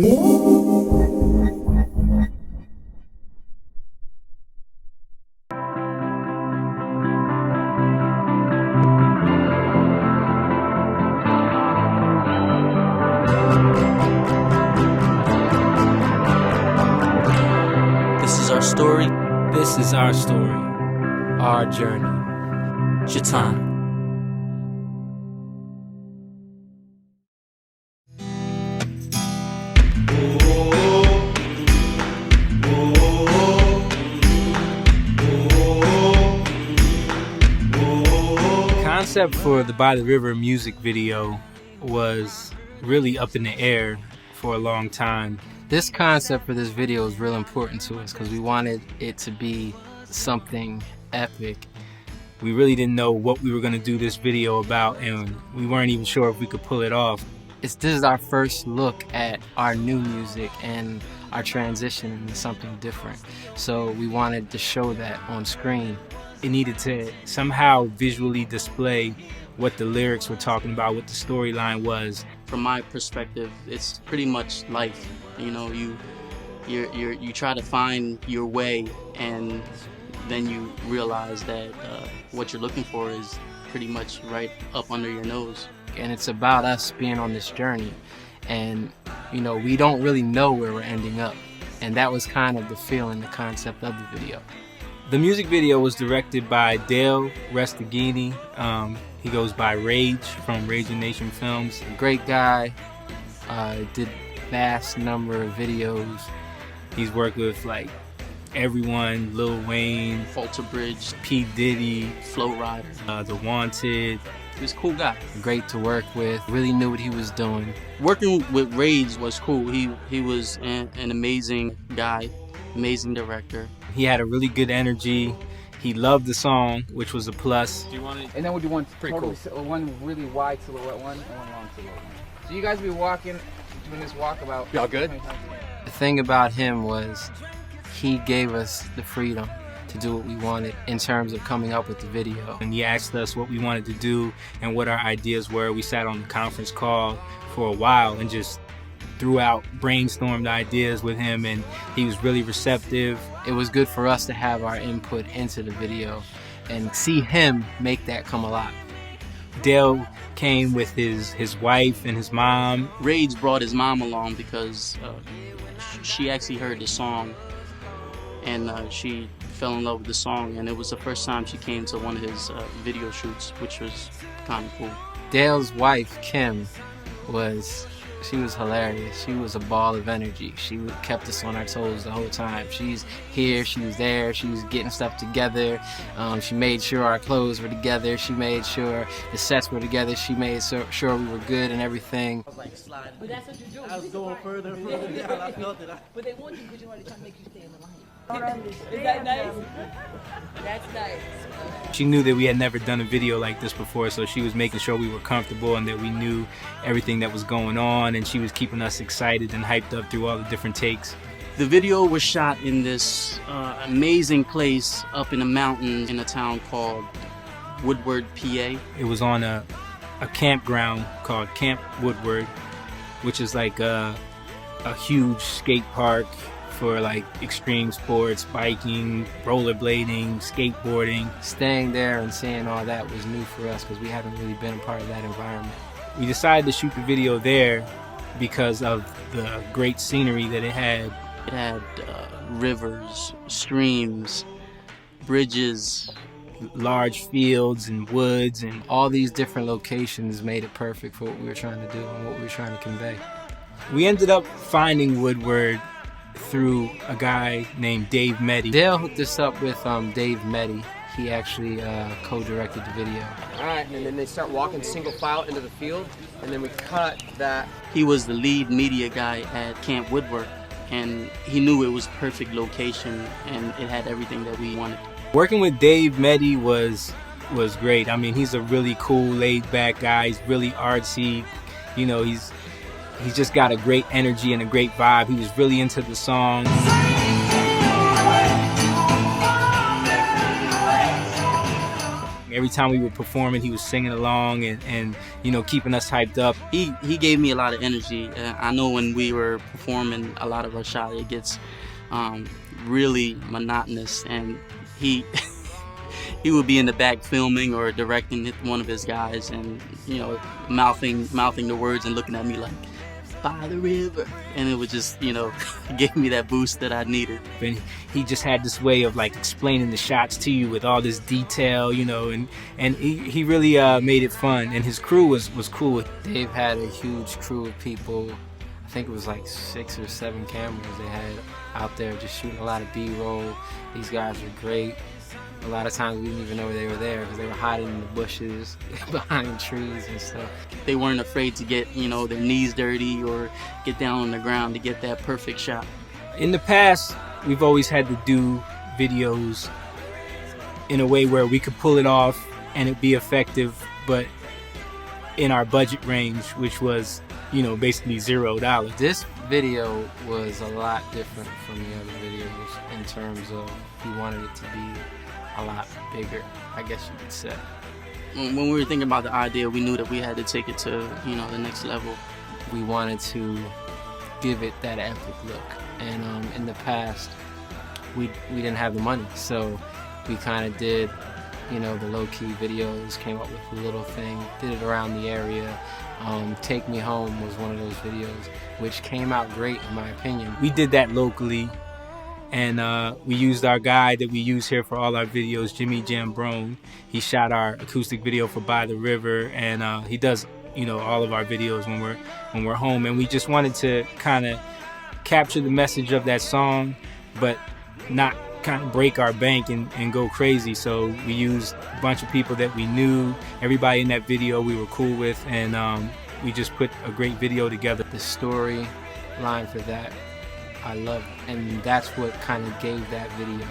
This is our story. This is our story, our journey. Ju-Taun. The concept for the By the River music video was really up in the air for a long time. This concept for this video is real important to us because we wanted it to be something epic. We really didn't know what we were going to do this video about, and we weren't even sure if we could pull it off. This is our first look at our new music and our transition into something different. So we wanted to show that on screen. It needed to somehow visually display what the lyrics were talking about, what the storyline was. From my perspective, it's pretty much life. You know, you try to find your way, and then you realize that what you're looking for is pretty much right up under your nose. And it's about us being on this journey, and you know, we don't really know where we're ending up, and that was kind of the feeling, the concept of the video. The music video was directed by Dale Restaghini. He goes by Rage from Rage Nation Films. A great guy, did vast number of videos. He's worked with like everyone, Lil Wayne, Falter Bridge, P. Diddy, Flow Rider, The Wanted. He was a cool guy. Great to work with, really knew what he was doing. Working with Rage was cool. He was an amazing guy, amazing director. He had a really good energy. He loved the song, which was a plus. Do you want it? And then we'll do one Pretty totally, cool. one really wide silhouette one and one long silhouette one. So you guys will be walking, doing this walk about... Y'all good? The thing about him was he gave us the freedom to do what we wanted in terms of coming up with the video. And he asked us what we wanted to do and what our ideas were. We sat on the conference call for a while and just brainstormed ideas with him, and he was really receptive. It was good for us to have our input into the video and see him make that come alive. Dale came with his wife and his mom. Rage brought his mom along because she actually heard the song, and she fell in love with the song, and it was the first time she came to one of his video shoots, which was kind of cool. Dale's wife, Kim, she was hilarious. She was a ball of energy. She kept us on our toes the whole time. She's here, she was there, she was getting stuff together. She made sure our clothes were together. She made sure the sets were together. She made sure we were good and everything. I was like sliding. But that's what you do. I was going further and further down. I felt it. But they want you because you already trying to make you stay in the line. Is that nice? That's nice. She knew that we had never done a video like this before, so she was making sure we were comfortable and that we knew everything that was going on, and she was keeping us excited and hyped up through all the different takes. The video was shot in this amazing place up in the mountains in a town called Woodward, PA. It was on a campground called Camp Woodward, which is like a huge skate park for like extreme sports, biking, rollerblading, skateboarding. Staying there and seeing all that was new for us because we haven't really been a part of that environment. We decided to shoot the video there because of the great scenery that it had. It had rivers, streams, bridges, large fields and woods, and all these different locations made it perfect for what we were trying to do and what we were trying to convey. We ended up finding Woodward through a guy named Dave Meddy. Dale hooked us up with Dave Meddy. He actually co-directed the video. All right, and then they start walking single file into the field, and then we cut that. He was the lead media guy at Camp Woodward, and he knew it was perfect location, and it had everything that we wanted. Working with Dave Meddy was great. I mean, he's a really cool, laid-back guy. He's really artsy. You know, he's just got a great energy and a great vibe. He was really into the song. Every time we were performing, he was singing along and you know, keeping us hyped up. He gave me a lot of energy. I know when we were performing a lot of our shot, it gets really monotonous, and he he would be in the back filming or directing one of his guys, and you know, mouthing the words and looking at me like, by the river, and it would just, you know, give me that boost that I needed. And he just had this way of like explaining the shots to you with all this detail, you know, and he really made it fun, and his crew was cool. Dave had a huge crew of people. I think it was like 6 or 7 cameras they had out there just shooting a lot of B-roll. These guys were great. A lot of times we didn't even know they were there because they were hiding in the bushes behind trees and stuff. They weren't afraid to get, you know, their knees dirty or get down on the ground to get that perfect shot. In the past, we've always had to do videos in a way where we could pull it off and it'd be effective, but in our budget range, which was, you know, basically $0. This video was a lot different from the other videos in terms of we wanted it to be a lot bigger, I guess you could say. When we were thinking about the idea, we knew that we had to take it to, you know, the next level. We wanted to give it that epic look, and in the past we didn't have the money, so we kind of did, you know, the low-key videos, came up with a little thing, did it around the area. Take Me Home was one of those videos, which came out great in my opinion. We did that locally, and we used our guy that we use here for all our videos, Jimmy Jambrone. He shot our acoustic video for By the River, and he does, you know, all of our videos when we're home. And we just wanted to kind of capture the message of that song, but not kind of break our bank and go crazy. So we used a bunch of people that we knew. Everybody in that video we were cool with, and we just put a great video together. The story line for that, I love it, and that's what kind of gave that video,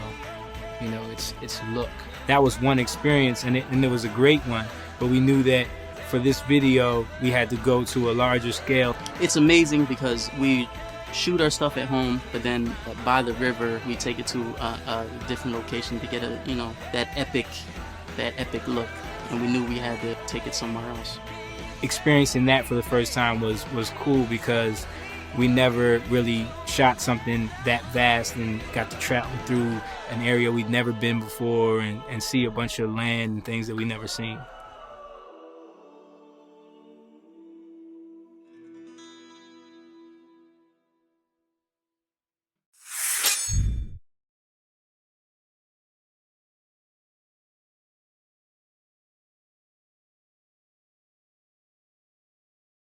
you know, its look. That was one experience, and it was a great one, but we knew that for this video we had to go to a larger scale. It's amazing because we shoot our stuff at home, but then By the River we take it to a different location to get a, you know, that epic look, and we knew we had to take it somewhere else. Experiencing that for the first time was cool because we never really shot something that vast and got to travel through an area we'd never been before and see a bunch of land and things that we'd never seen.